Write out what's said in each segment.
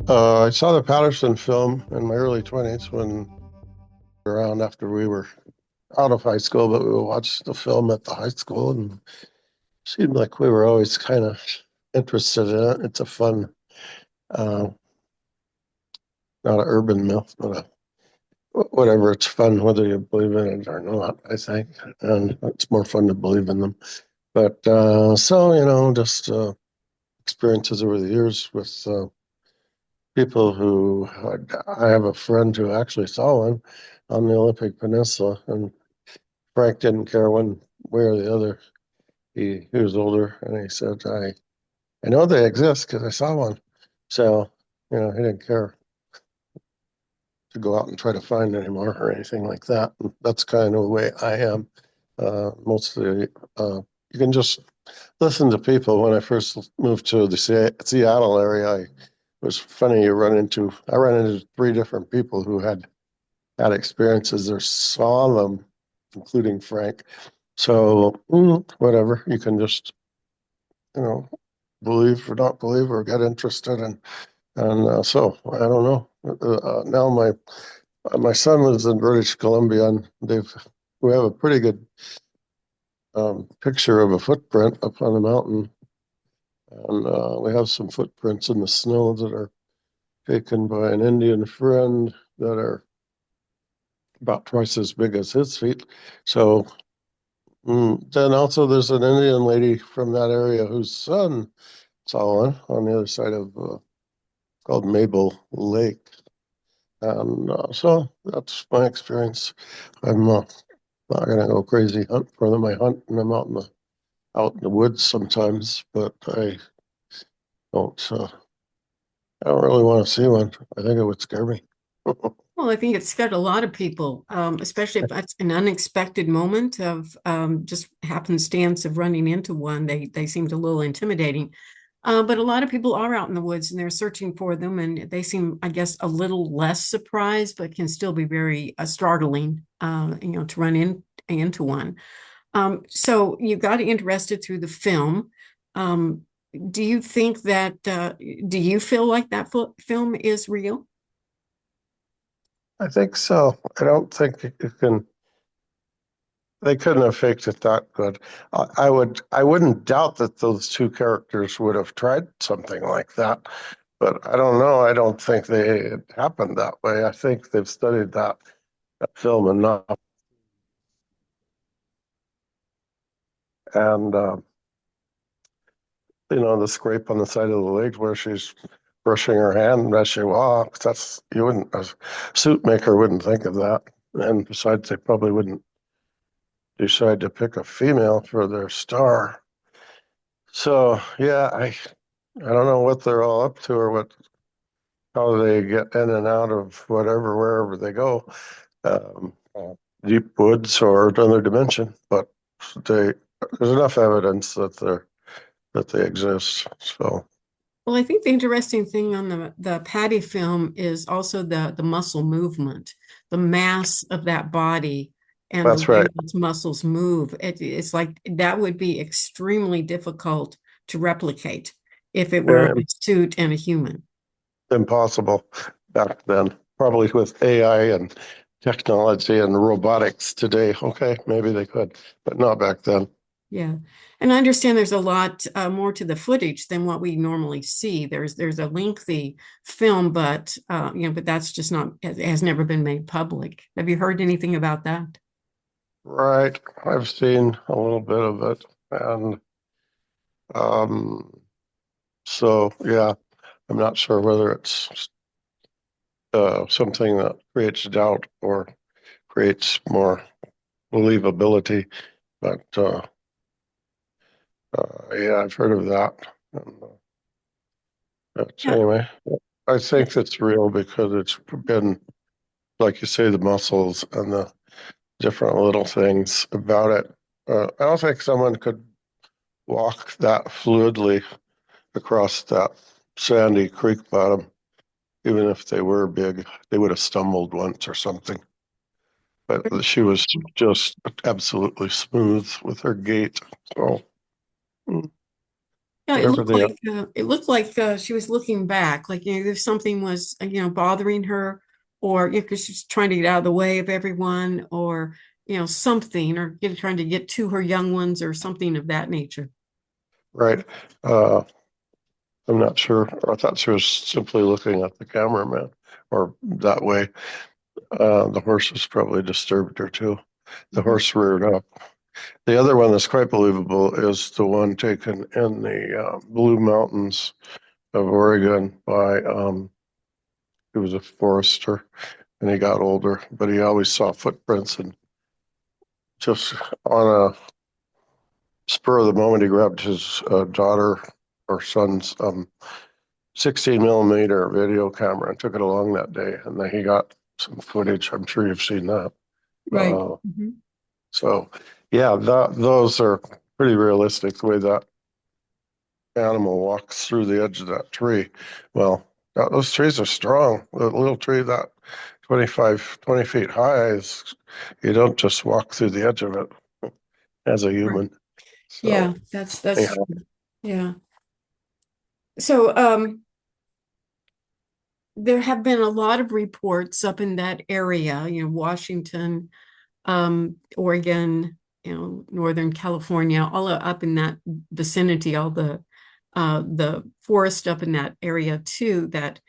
I saw the Patterson film in my early 20s when around after we were out of high school, but we watched the film at the high school and seemed like we were always kind of interested in it. It's a fun, uh, not an urban myth, but whatever. It's fun whether you believe in it or not, I think. And it's more fun to believe in them. But just experiences over the years with people I have a friend who actually saw one on the Olympic Peninsula, and Frank didn't care one way or the other. He was older, and he said, I know they exist because I saw one. So, he didn't care to go out and try to find anymore or anything like that. And that's kind of the way I am. Mostly, you can just listen to people. When I first moved to the Seattle area, it was funny. I ran into three different people who had experiences or saw them, including Frank. So, whatever, you can just, you know, believe or not believe or get interested in. And I don't know. Now my son lives in British Columbia, and we have a pretty good picture of a footprint up on the mountain, and we have some footprints in the snow that are taken by an Indian friend that are about twice as big as his feet. So then also there's an Indian lady from that area whose son saw one on the other side of called Mabel Lake. And so that's my experience. I'm not gonna go crazy hunt for them. I hunt and I'm out in the woods sometimes, but don't uh, I don't really want to see one. I think it would scare me. Well, I think it's scared a lot of people, especially if that's an unexpected moment of just happenstance of running into one. They seemed a little intimidating. But a lot of people are out in the woods and they're searching for them, and they seem, I guess, a little less surprised, but can still be very startling, to run into one. So you got interested through the film. Um, do you think that, do you feel like that film is real? I think so. I don't think you can. They couldn't have faked it that good. I wouldn't doubt that those two characters would have tried something like that, but I don't know. I don't think it happened that way. I think they've studied that film enough, and the scrape on the side of the leg where she's brushing her hand as she walks. That's you wouldn't a suit maker wouldn't think of that. And besides, they probably wouldn't decide to pick a female for their star. So yeah, I don't know what they're all up to or how they get in and out of wherever they go, um, deep woods or another dimension. But they there's enough evidence that they exist. So Well, I think the interesting thing on the Patty film is also the muscle movement, the mass of that body and the that's way right. those muscles move. It's like that would be extremely difficult to replicate if it were Yeah, a suit and a human. impossible back then. Probably with AI and technology and robotics today. Okay, maybe they could, but not back then. Yeah. And I understand there's a lot more to the footage than what we normally see. There's a lengthy film, but but that's just not it has never been made public. Have you heard anything about that? Right. I've seen a little bit of it. And um, so, yeah, I'm not sure whether it's something that creates doubt or creates more believability. But yeah, I've heard of that. And, but Yeah. anyway, I think that's real because it's been, like you say, the muscles and the different little things about it. I don't think someone could walk that fluidly across that sandy creek bottom, even if they were big. They would have stumbled once or something. But she was just absolutely smooth with her gait. So, mm. Yeah, whatever they are. it looked like she was looking back, like if something was bothering her, or if she's trying to get out of the way of everyone, or something, or trying to get to her young ones, or something of that nature. Right. Uh, I'm not sure. I thought she was simply looking at the cameraman or that way. The horses probably disturbed her too. The Mhm. horse reared up. The other one that's quite believable is the one taken in the Blue Mountains of Oregon by, he was a forester and he got older, but he always saw footprints, and just on a spur of the moment, he grabbed his daughter or son's 16 millimeter video camera and took it along that day. And then he got some footage. I'm sure you've seen that. Right. Uh, Mhm. so, yeah, those are pretty realistic the way that animal walks through the edge of that tree. Well, those trees are strong. The little tree that 20 feet high is, you don't just walk through the edge of it as a Right. human. So, Yeah, yeah, that's true. Yeah. So, there have been a lot of reports up in that area, Washington, Oregon, Northern California, all up in that vicinity, all the forest up in that area too, that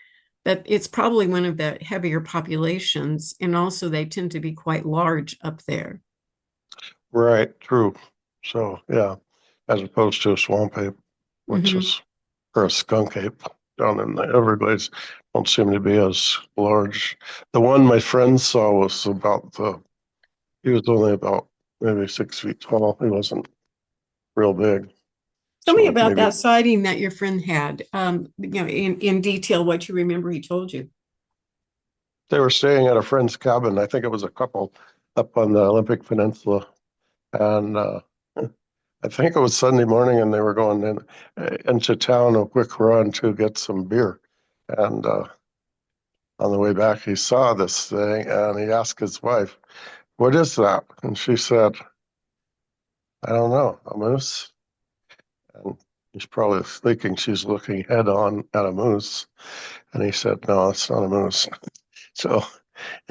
it's probably one of the heavier populations, and also they tend to be quite large up there. right, true. So, yeah, as opposed to a swamp ape, which Hmm. is, or a skunk ape down in the Everglades, don't seem to be as large. The one my friend saw was he was only about maybe 6 feet tall. He wasn't real big. Tell me So about maybe that sighting that your friend had, in detail, what you remember he told you. they were staying at a friend's cabin. I think it was a couple up on the Olympic Peninsula. And I think it was Sunday morning and they were going into town, a quick run to get some beer. And on the way back, he saw this thing and he asked his wife, "What is that?" And she said, "I don't know, a moose." And he's probably thinking she's looking head on at a moose. And he said, "No, it's not a moose." So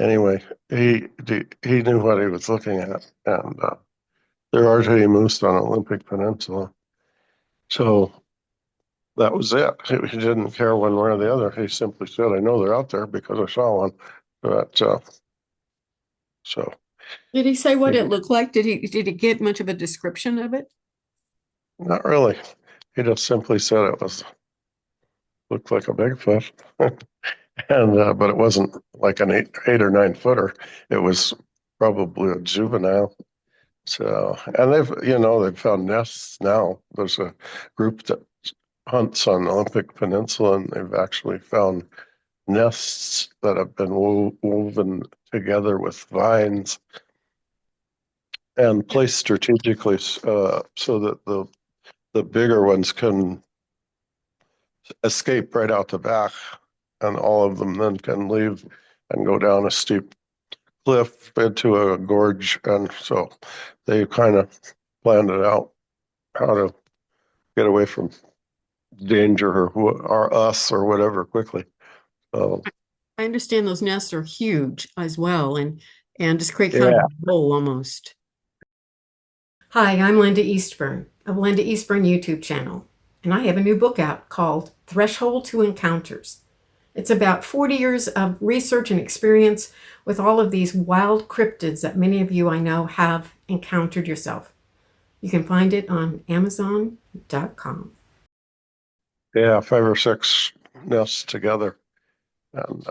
anyway, he knew what he was looking at, and there aren't any moose on Olympic Peninsula. So that was it. He didn't care one way or the other. He simply said, "I know they're out there because I saw one." But so Did he say what he, it looked like? Did he get much of a description of it? not really. He just simply said it was looked like a Bigfoot, and but it wasn't like an eight or 9 footer. It was probably a juvenile. So, and they've found nests now. There's a group that hunts on the Olympic Peninsula, and they've actually found nests that have been woven together with vines and placed strategically so that the bigger ones can escape right out the back, and all of them then can leave and go down a steep cliff into a gorge. And so they kind of planned it out how to get away from danger or us or whatever quickly. So I understand those nests are huge as well, and just create kind of yeah, a bowl almost. Hi, I'm Linda Eastburn of Linda Eastburn YouTube channel, and I have a new book out called Threshold to Encounters. It's about 40 years of research and experience with all of these wild cryptids that many of you I know have encountered yourself. You can find it on Amazon.com. yeah, 5 or 6 nests together and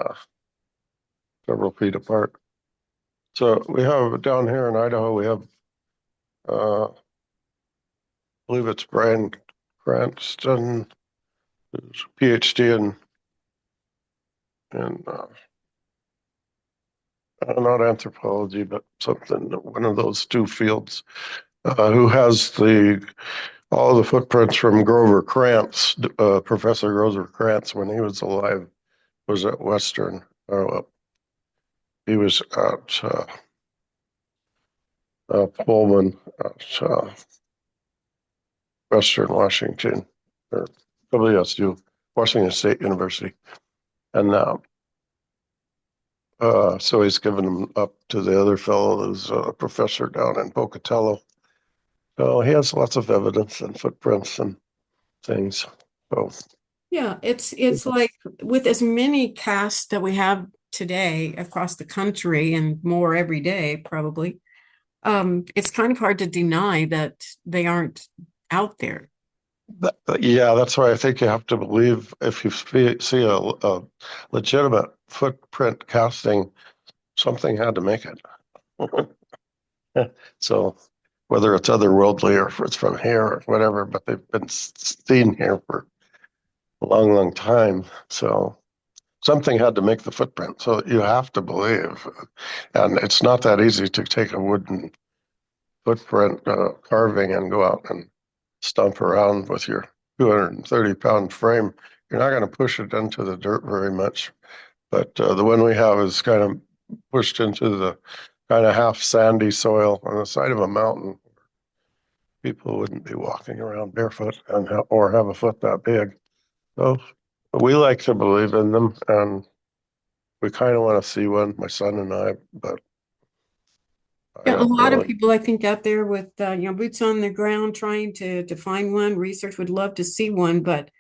several feet apart. So we have down here in Idaho, we have, I believe it's Brian Cranston, who's a PhD in not anthropology, but something, one of those two fields, who has all the footprints from Grover Krantz, Professor Grover Krantz, when he was alive, was at Western. He was at Pullman at Western Washington or WSU, Washington State University. And so he's given them up to the other fellow who's a professor down in Pocatello. So he has lots of evidence and footprints and things. So Yeah, it's like with as many casts that we have today across the country and more every day, probably, it's kind of hard to deny that they aren't out there. yeah, that's why I think you have to believe if you see a legitimate footprint casting, something had to make it. So whether it's otherworldly or if it's from here or whatever, but they've been seen here for a long, long time. So something had to make the footprint. So you have to believe. And it's not that easy to take a wooden footprint carving and go out and stomp around with your 230-pound frame. You're not going to push it into the dirt very much. But the one we have is kind of pushed into the kind of half sandy soil on the side of a mountain. People wouldn't be walking around barefoot and or have a foot that big. So we like to believe in them, and we kind of want to see one, my son and I, but I Yeah, a don't lot of really. people I think out there with boots on the ground trying to find one. Research would love to see one, but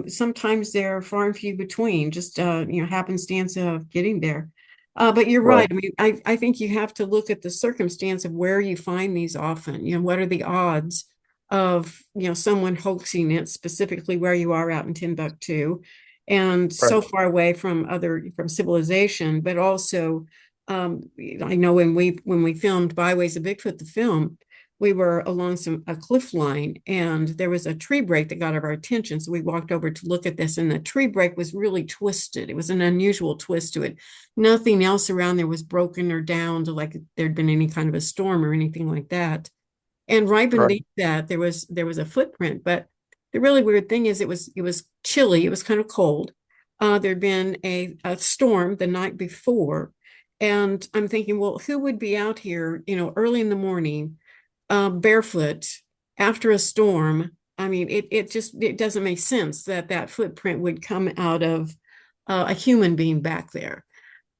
sometimes they're far and few between. Just happenstance of getting there. But you're right. Right, I mean, I think you have to look at the circumstance of where you find these often. What are the odds of someone hoaxing it, specifically where you are out in Timbuktu, and right, so far away from civilization, but also I know when we filmed Byways of Bigfoot, the film, we were along a cliff line and there was a tree break that got our attention. So we walked over to look at this, and the tree break was really twisted. It was an unusual twist to it. Nothing else around there was broken or down to like there'd been any kind of a storm or anything like that. And right right, beneath that, there was a footprint. But the really weird thing is it was chilly. It was kind of cold. There'd been a storm the night before, and I'm thinking, well, who would be out here, early in the morning, barefoot after a storm? I mean, it doesn't make sense that that footprint would come out of a human being back there.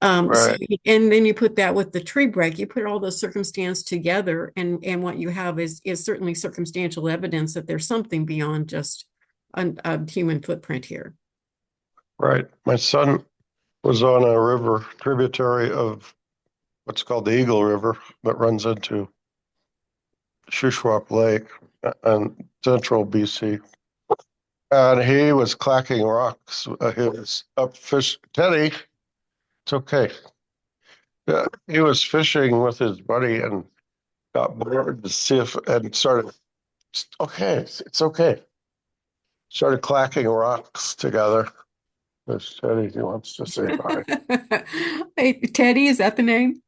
So, right, and then you put that with the tree break, you put all those circumstance together, and what you have is certainly circumstantial evidence that there's something beyond just a human footprint here. right. My son was on a river tributary of what's called the Eagle River that runs into Shuswap Lake in central BC. And he was clacking rocks. He was up fish. Teddy, it's okay. Yeah, he was fishing with his buddy and got bored to see if and started. Okay, it's okay. Started clacking rocks together. There's Teddy. He wants to say hi. Hey, Teddy, is that the name?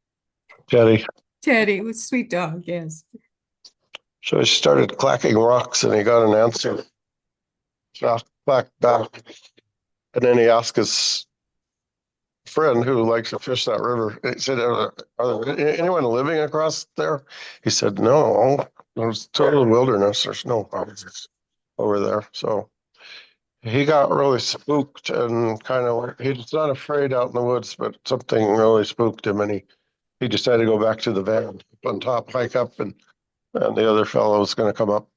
Teddy. Teddy, was sweet dog, yes. So he started clacking rocks and he got an answer. Clack back. And then he asked his friend who likes to fish that river. He said, are there anyone living across there? He said, no, there's total wilderness. There's no houses over there. So he got really spooked and kind of, he's not afraid out in the woods, but something really spooked him. And he decided to go back to the van up on top, hike up, and the other fellow was going to come up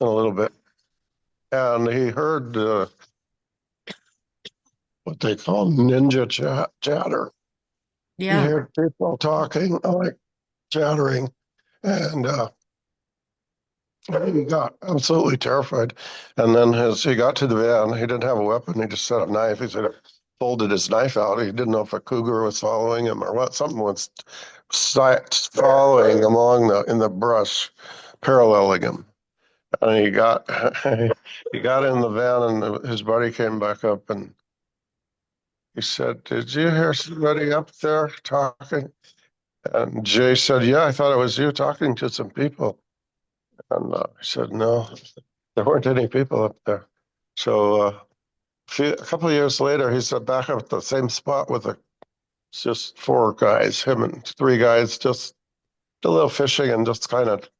in a little bit. And he heard what they call ninja chatter. You Yeah. hear people talking like chattering, and he got absolutely terrified. And then as he got to the van, he didn't have a weapon. He just had a knife. He said, folded his knife out. He didn't know if a cougar was following him or what. Something was following along in the brush, paralleling him. And he got he got in the van, and his buddy came back up, and he said, "Did you hear somebody up there talking?" And Jay said, "Yeah, I thought it was you talking to some people." And I said, "No, there weren't any people up there." So a couple of years later, he's back up at the same spot with just four guys, him and three guys, just a little fishing and just kind of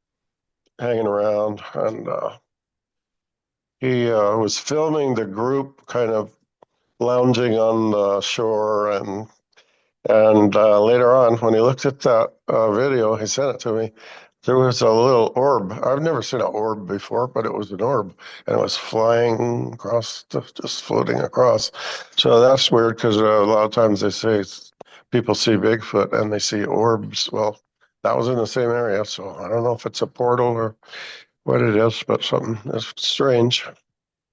hanging around. And he was filming the group kind of lounging on the shore, and later on, when he looked at that video, he sent it to me. There was a little orb. I've never seen an orb before, but it was an orb, and it was flying across, just floating across. So that's weird because a lot of times they say people see Bigfoot and they see orbs. Well, that was in the same area, so I don't know if it's a portal or what it is, but something is strange.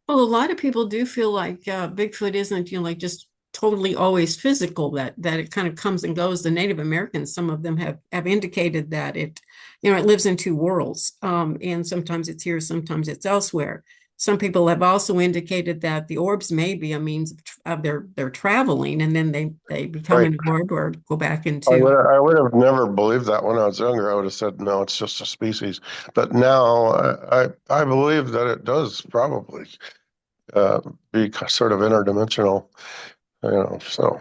Well, a lot of people do feel like Bigfoot isn't, like just totally always physical, that it kind of comes and goes. The Native Americans, some of them have indicated that it lives in two worlds. And sometimes it's here, sometimes it's elsewhere. Some people have also indicated that the orbs may be a means of their traveling, and then they become Right. an orb or go back I into. would I would have never believed that when I was younger. I would have said, no, it's just a species. But now I believe that it does probably uh, be sort of interdimensional, so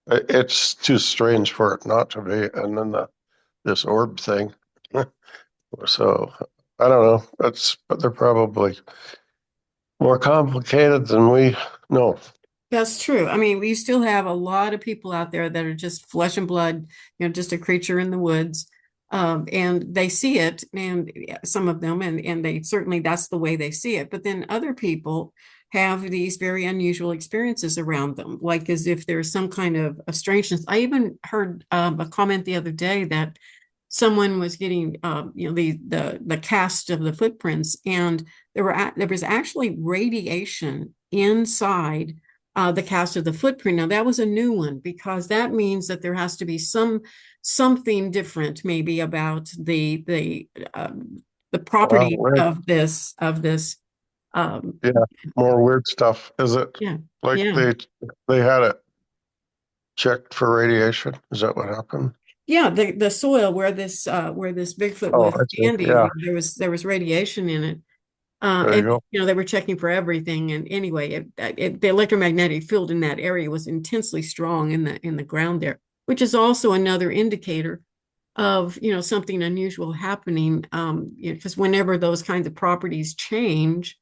it's too strange for it not to be. And then this orb thing. So I don't know. But they're probably more complicated than we know. That's true. I mean, we still have a lot of people out there that are just flesh and blood, just a creature in the woods. And they see it, and some of them, and they certainly that's the way they see it. But then other people have these very unusual experiences around them, like as if there's some kind of a strangeness. I even heard a comment the other day that someone was getting, the cast of the footprints, and there was actually radiation inside the cast of the footprint. Now that was a new one because that means that there has to be something different, maybe about the Well, property of this. Um, yeah, more weird stuff. Is it yeah, like yeah, they had it checked for radiation? Is that what happened? yeah. The soil where this Bigfoot Oh, was I see. standing, Yeah, there was radiation in it. there you And go. they were checking for everything. And anyway, the electromagnetic field in that area was intensely strong in the ground there, which is also another indicator of something unusual happening. Because whenever those kinds of properties change,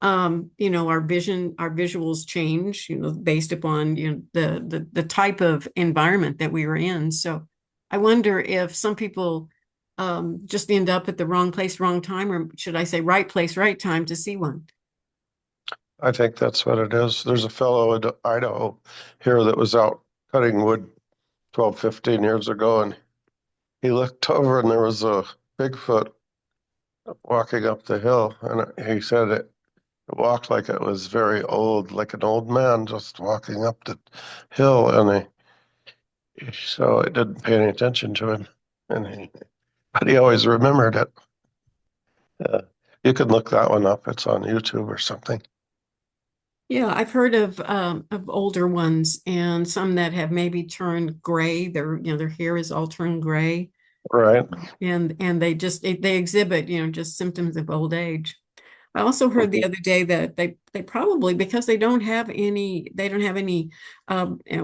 our visuals change, based upon the type of environment that we were in. So I wonder if some people just end up at the wrong place, wrong time, or should I say right place, right time to see one. I think that's what it is. There's a fellow in Idaho here that was out cutting wood 12, 15 years ago, and he looked over and there was a Bigfoot walking up the hill, and he said it walked like it was very old, like an old man just walking up the hill, and so it didn't pay any attention to him, but he always remembered it. Uh, you can look that one up. It's on YouTube or something. Yeah, I've heard of older ones and some that have maybe turned gray. Their hair is all turned gray, Right. and they exhibit just symptoms of old age. I also heard the Mhm. other day that they probably, because they don't have any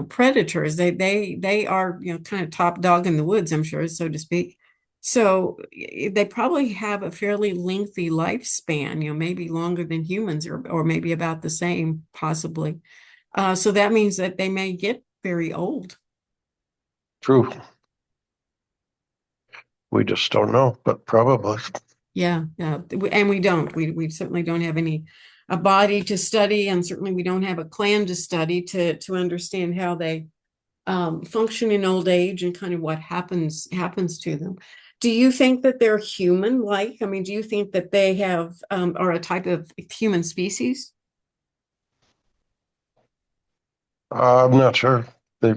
predators. They are kind of top dog in the woods, I'm sure, so to speak. So they probably have a fairly lengthy lifespan, maybe longer than humans, or maybe about the same, possibly. So that means that they may get very old. True. We just don't know, but probably. Yeah, yeah, and we don't. We certainly don't have a body to study, and certainly we don't have a clan to study to understand how they function in old age and kind of what happens to them. Do you think that they're human-like? I mean, do you think that they are a type of human species? I'm not sure. They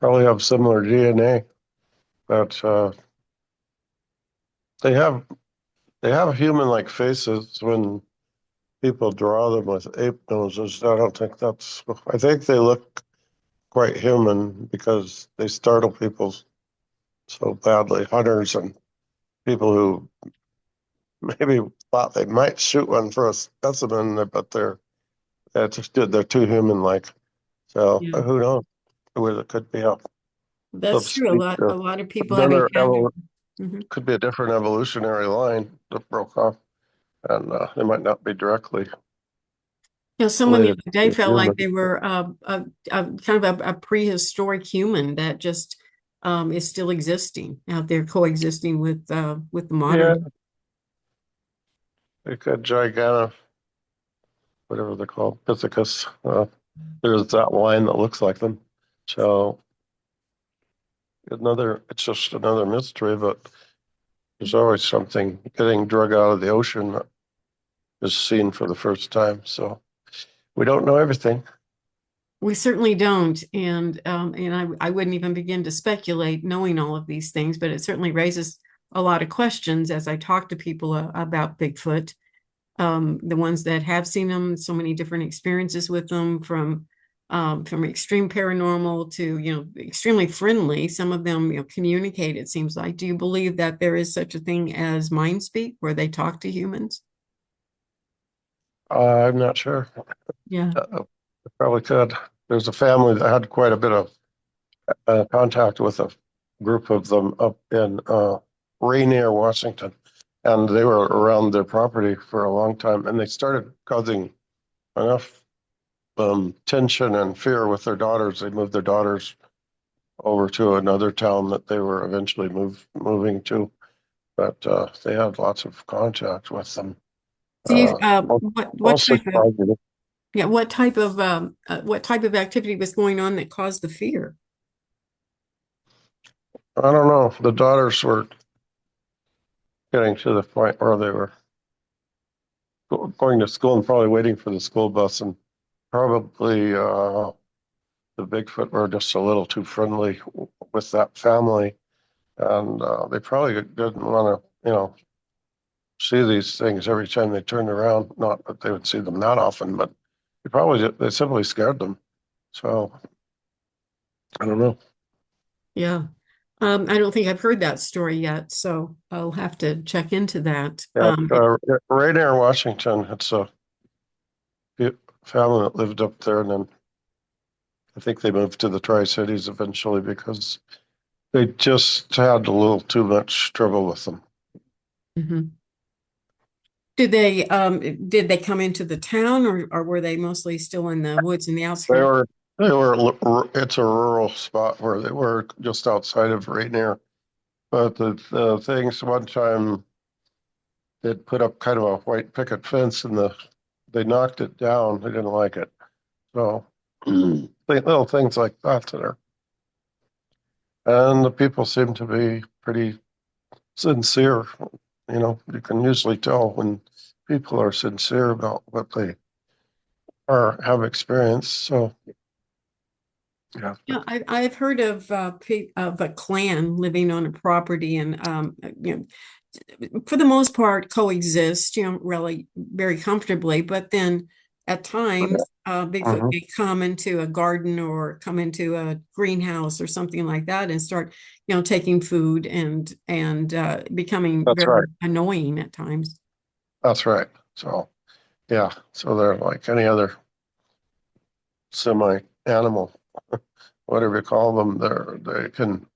probably have similar DNA, but they have they have human-like faces when people draw them with ape noses. I don't think that's. I think they look quite human because they startle people so badly. Hunters and people who maybe thought they might shoot one for a specimen, but they're too human-like. So Yeah, who knows? Where it could be a that's true. A speak lot a lot of people have another encountered. Mhm. could be a different evolutionary line that broke off. and they might not be directly Someone the related other day to felt like humans. they were kind of a prehistoric human that just is still existing out there, coexisting with the Yeah, modern. like a gigantic, whatever they're called, Pithecus. There's that line that looks like them. So it's just another mystery, but there's always something getting drug out of the ocean that is seen for the first time. So we don't know everything. We certainly don't, and I wouldn't even begin to speculate knowing all of these things, but it certainly raises a lot of questions as I talk to people about Bigfoot, the ones that have seen them, so many different experiences with them, from extreme paranormal to extremely friendly. Some of them communicate. It seems like. Do you believe that there is such a thing as mind speak, where they talk to humans? I'm not sure. Yeah. Probably could. There's a family that had quite a bit of contact with a group of them up in Rainier, Washington, and they were around their property for a long time, and they started causing enough tension and fear with their daughters. They moved their daughters over to another town that they were eventually moving to, but they had lots of contact with them. Do you Uh, what Mostly type of positive. yeah, what type of activity was going on that caused the fear? I don't know. The daughters were getting to the point where they were going to school and probably waiting for the school bus, and probably the Bigfoot were just a little too friendly with that family, and they probably didn't want to, see these things every time they turned around. Not that they would see them that often, but they simply scared them. So I don't know. Yeah. I don't think I've heard that story yet, so I'll have to check into that. Yeah, right near Washington, it's a family that lived up there, and then I think they moved to the Tri-Cities eventually because they just had a little too much trouble with them. Mhm. Did they come into the town, or were they mostly still in the woods and the They outskirts? were, it's a rural spot where they were just outside of Rainier. But the things one time they'd put up kind of a white picket fence and they knocked it down. They didn't like it. So little things like that are, and the people seem to be pretty sincere. You can usually tell when people are sincere about what they are have experienced. So yeah, Yeah, I've heard of a clan living on a property and for the most part coexist, really very comfortably. But then at times, Bigfoot mhm. may come into a garden or come into a greenhouse or something like that and start, taking food and becoming That's very right. annoying at times. That's right. So yeah, so they're like any other semi-animal, whatever you call them. They can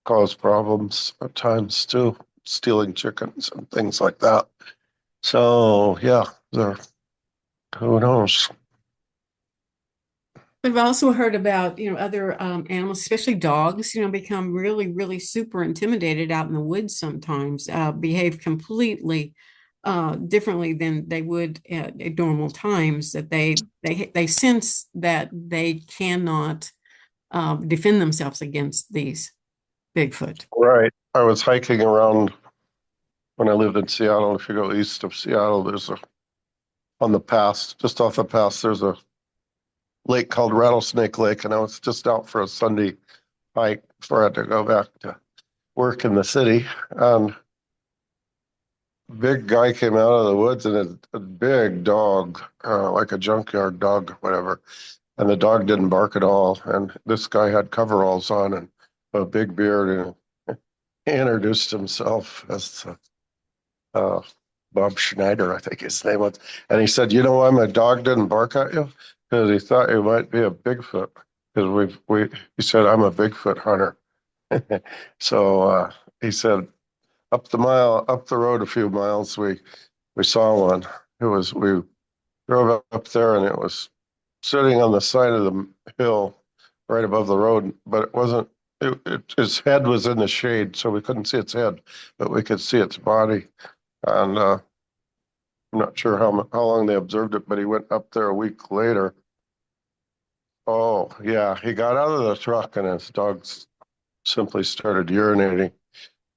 cause problems at times too, stealing chickens and things like that. So yeah, they're who knows? But I've also heard about, other animals, especially dogs, become really, really super intimidated out in the woods sometimes, behave completely differently than they would at normal times, that they sense that they cannot defend themselves against these Bigfoot. Right. I was hiking around when I lived in Seattle. If you go east of Seattle, there's a on the pass, just off the pass, there's a lake called Rattlesnake Lake, and I was just out for a Sunday hike before I had to go back to work in the city. And big guy came out of the woods and a big dog, like a junkyard dog, whatever. And the dog didn't bark at all. And this guy had coveralls on and a big beard, and he introduced himself as uh, Bob Schneider, I think his name was. And he said, "You know why my dog didn't bark at you? Because he thought you might be a Bigfoot. Because he said, I'm a Bigfoot hunter." So he said, up the road a few miles, we we saw one. We drove up there and it was sitting on the side of the hill right above the road, but it wasn't, its head was in the shade, so we couldn't see its head, but we could see its body. And I'm not sure how long they observed it, but he went up there a week later. Oh, yeah, he got out of the truck and his dogs simply started urinating,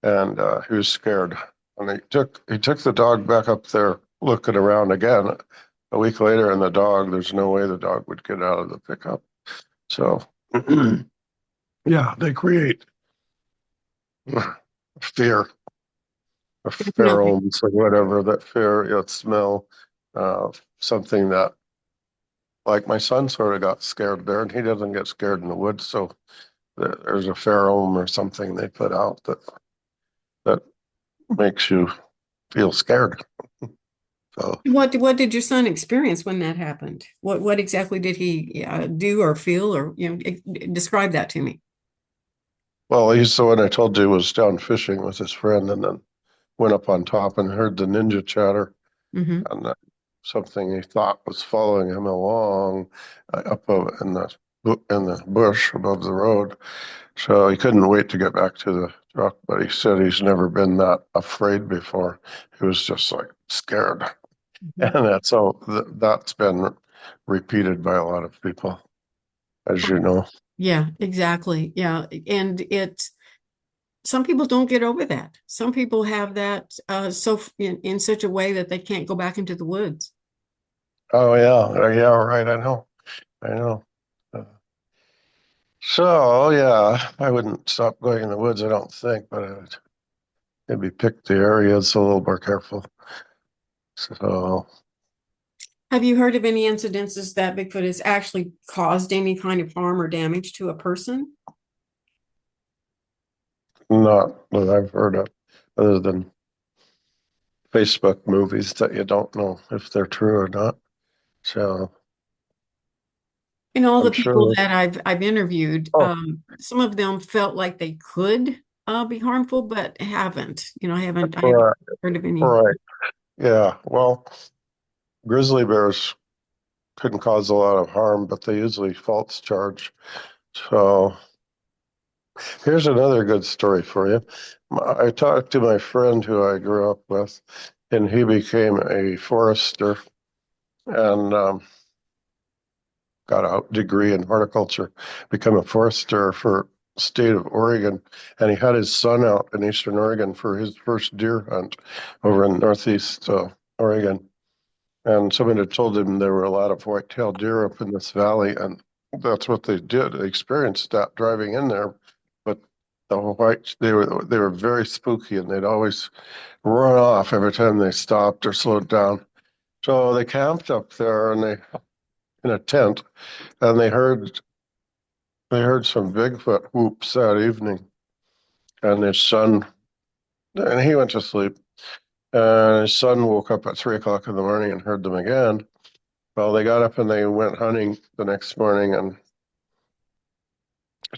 and he was scared. And he took the dog back up there looking around again a week later, and there's no way the dog would get out of the pickup. So, yeah, they create fear, or Definitely. pheromones, or whatever that fear, smell, uh, something that, like my son sort of got scared there, and he doesn't get scared in the woods. So there's a pheromone or something they put out that makes you feel scared. So, What did your son experience when that happened? What exactly did he do or feel, or describe that to me? well, he's the one I told you was down fishing with his friend, and then went up on top and heard the ninja chatter, Hmm. and something he thought was following him along in the bush above the road. So he couldn't wait to get back to the truck, but he said he's never been that afraid before. He was just like scared. And that's been repeated by a lot of people, as you know. Yeah, exactly. Yeah, and some people don't get over that. Some people have that in such a way that they can't go back into the woods. Oh yeah, yeah, right. I know. Uh, So yeah, I wouldn't stop going in the woods. I don't think, but I would maybe pick the areas a little more careful. So Have you heard of any incidences that Bigfoot has actually caused any kind of harm or damage to a person? not that I've heard of, other than Facebook movies that you don't know if they're true or not. So And all the I'm people sure. that I've interviewed, Oh, some of them felt like they could be harmful, but haven't. I haven't right, heard of any. right. Yeah. Well, grizzly bears couldn't cause a lot of harm, but they usually false charge. So here's another good story for you. I talked to my friend who I grew up with, and he became a forester and got a degree in horticulture, become a forester for state of Oregon, and he had his son out in Eastern Oregon for his first deer hunt over in Northeast Oregon. And someone had told him there were a lot of white-tailed deer up in this valley, and that's what they did. They experienced that driving in there, but they were very spooky, and they'd always run off every time they stopped or slowed down. So they camped up there, and they in a tent, and they heard some Bigfoot whoops that evening, and he went to sleep, and his son woke up at 3 o'clock in the morning and heard them again. Well, they got up and they went hunting the next morning, and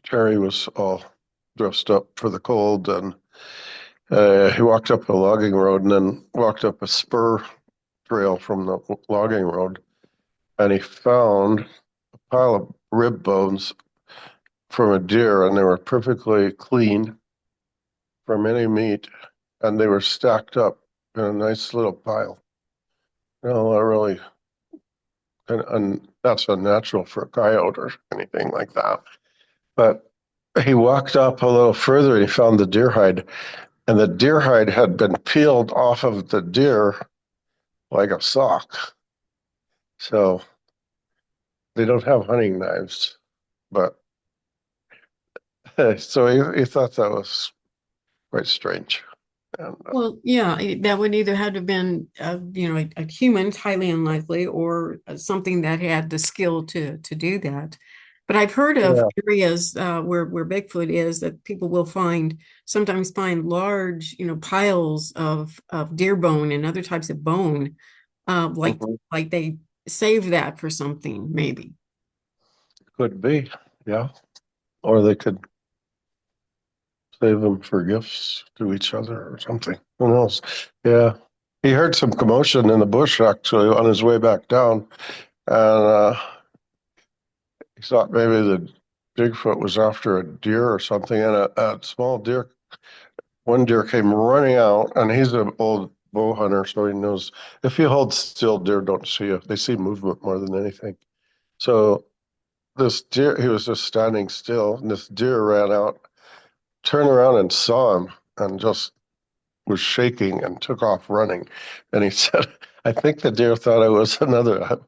Terry was all dressed up for the cold, and he walked up a logging road and then walked up a spur trail from the logging road, and he found a pile of rib bones from a deer, and they were perfectly clean from any meat, and they were stacked up in a nice little pile. I really, and that's unnatural for a coyote or anything like that. But he walked up a little further and he found the deer hide, and the deer hide had been peeled off of the deer like a sock. So they don't have hunting knives, but so he thought that was quite strange. And Well, yeah, that would either have to have been, a human, highly unlikely, or something that had the skill to do that. But I've heard of yeah, areas where Bigfoot is that people will sometimes find large, piles of deer bone and other types of bone, like mhm, like they save that for something, maybe. could be, yeah, or they could save them for gifts to each other or something. Who knows? Yeah, he heard some commotion in the bush actually on his way back down, and he thought maybe the Bigfoot was after a deer or something, and a small deer, one deer came running out, and he's an old bow hunter, so he knows if you hold still, deer don't see you. They see movement more than anything. So this deer, he was just standing still, and this deer ran out, turned around and saw him, and just was shaking and took off running. And he said, I think the deer thought I was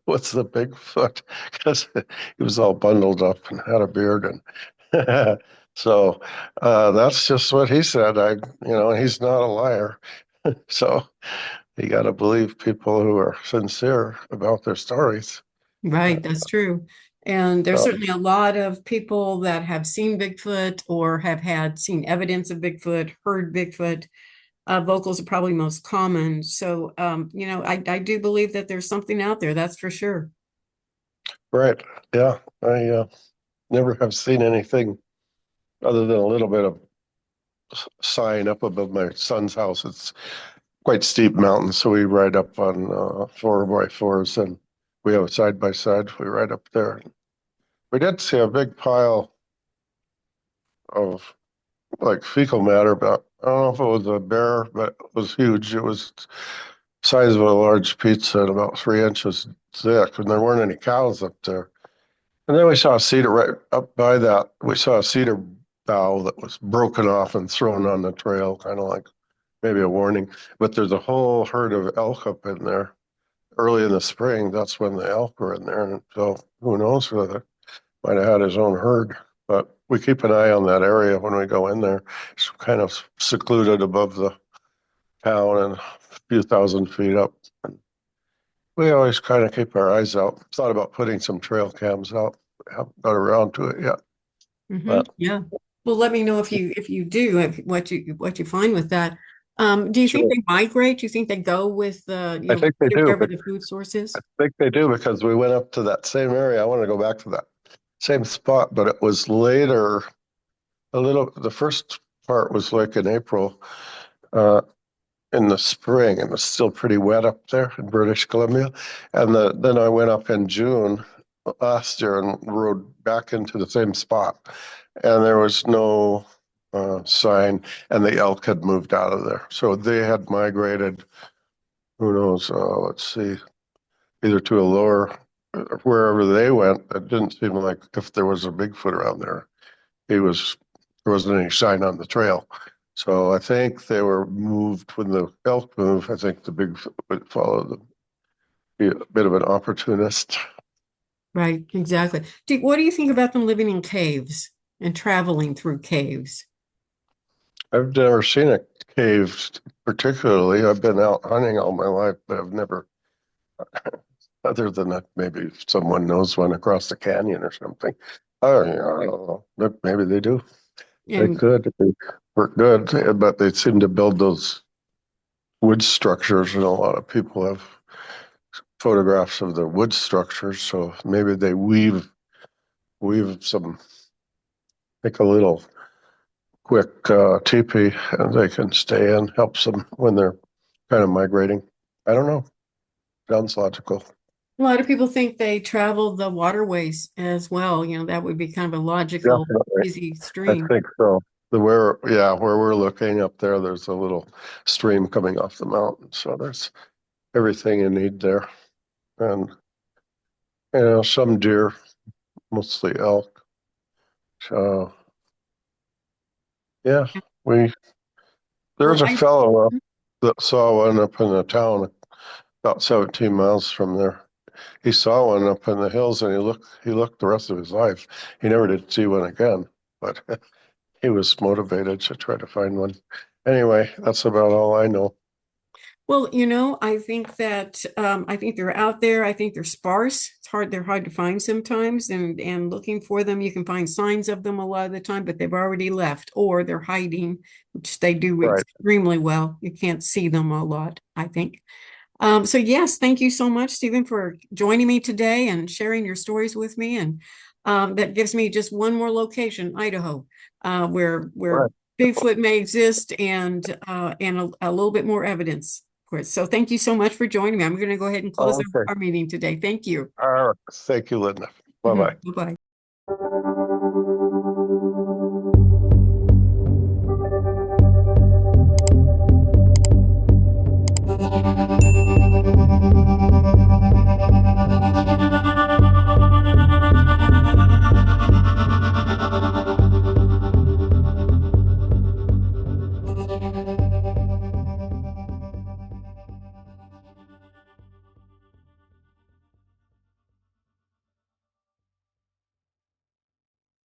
what's the Bigfoot? Because he was all bundled up and had a beard. And so that's just what he said. He's not a liar. So you got to believe people who are sincere about their stories. Right, that's true. And there's So, certainly a lot of people that have seen Bigfoot or have had seen evidence of Bigfoot, heard Bigfoot. Vocals are probably most common. So, I do believe that there's something out there, that's for sure. right. Yeah. I never have seen anything other than a little bit of sign up above my son's house. It's quite steep mountain, so we ride up on 4x4s, and we have a side by side. We ride up there. We did see a big pile of like fecal matter, but I don't know if it was a bear, but it was huge. It was size of a large pizza and about 3 inches thick, and there weren't any cows up there. And then we saw a cedar right up by that. We saw a cedar bough that was broken off and thrown on the trail, kind of like maybe a warning. But there's a whole herd of elk up in there. Early in the spring, that's when the elk were in there. And so who knows whether might have had his own herd. But we keep an eye on that area when we go in there. It's kind of secluded above the town and a few thousand feet up. We always kind of keep our eyes out. Thought about putting some trail cams out. Haven't got around to it yet. But Yeah. Well, let me know if you do what you find with that. Do you think sure. they migrate? Do you think they go with I think they do. wherever the food source I is? think they do because we went up to that same area. I want to go back to that same spot, but it was later, the first part was like in April, uh, in the spring, and it's still pretty wet up there in British Columbia. And then I went up in June last year and rode back into the same spot, and there was no sign, and the elk had moved out of there. So they had migrated, who knows, let's see, either to a lower, wherever they went. It didn't seem like if there was a Bigfoot around there, there wasn't any sign on the trail. So I think they were moved when the elk moved. I think the Bigfoot would follow them. Be a bit of an opportunist. Right, exactly. What do you think about them living in caves and traveling through caves? I've never seen a cave particularly. I've been out hunting all my life, but I've never, other than that, maybe someone knows one across the canyon or something. I don't know. But maybe they do. They And could. They work good, but they seem to build those wood structures, and a lot of people have photographs of the wood structures. So maybe they weave some, make a little quick teepee, and they can stay in, helps them when they're kind of migrating. I don't know. Sounds logical. a lot of people think they travel the waterways as well. That would be kind of a logical, Definitely. easy I stream. think so. Where we're looking up there, there's a little stream coming off the mountain. So there's everything you need there. And, some deer, mostly elk. So, yeah, we, Well, there's a I fellow that saw one up in the town about 17 miles from there. He saw one up in the hills, and he looked the rest of his life. He never did see one again, but he was motivated to try to find one. Anyway, that's about all I know. Well, I think they're out there. I think they're sparse. They're hard to find sometimes, and looking for them, you can find signs of them a lot of the time, but they've already left or they're hiding, which they do Right. extremely well. You can't see them a lot, I think. So yes, thank you so much, Stephen, for joining me today and sharing your stories with me. And that gives me just one more location, Idaho, where Right. Bigfoot may exist and a little bit more evidence. course. So thank you so much for joining me. I'm going to go ahead and close Okay. our meeting today. Thank you. All right. Thank you, Linda. Bye-bye. Bye-bye.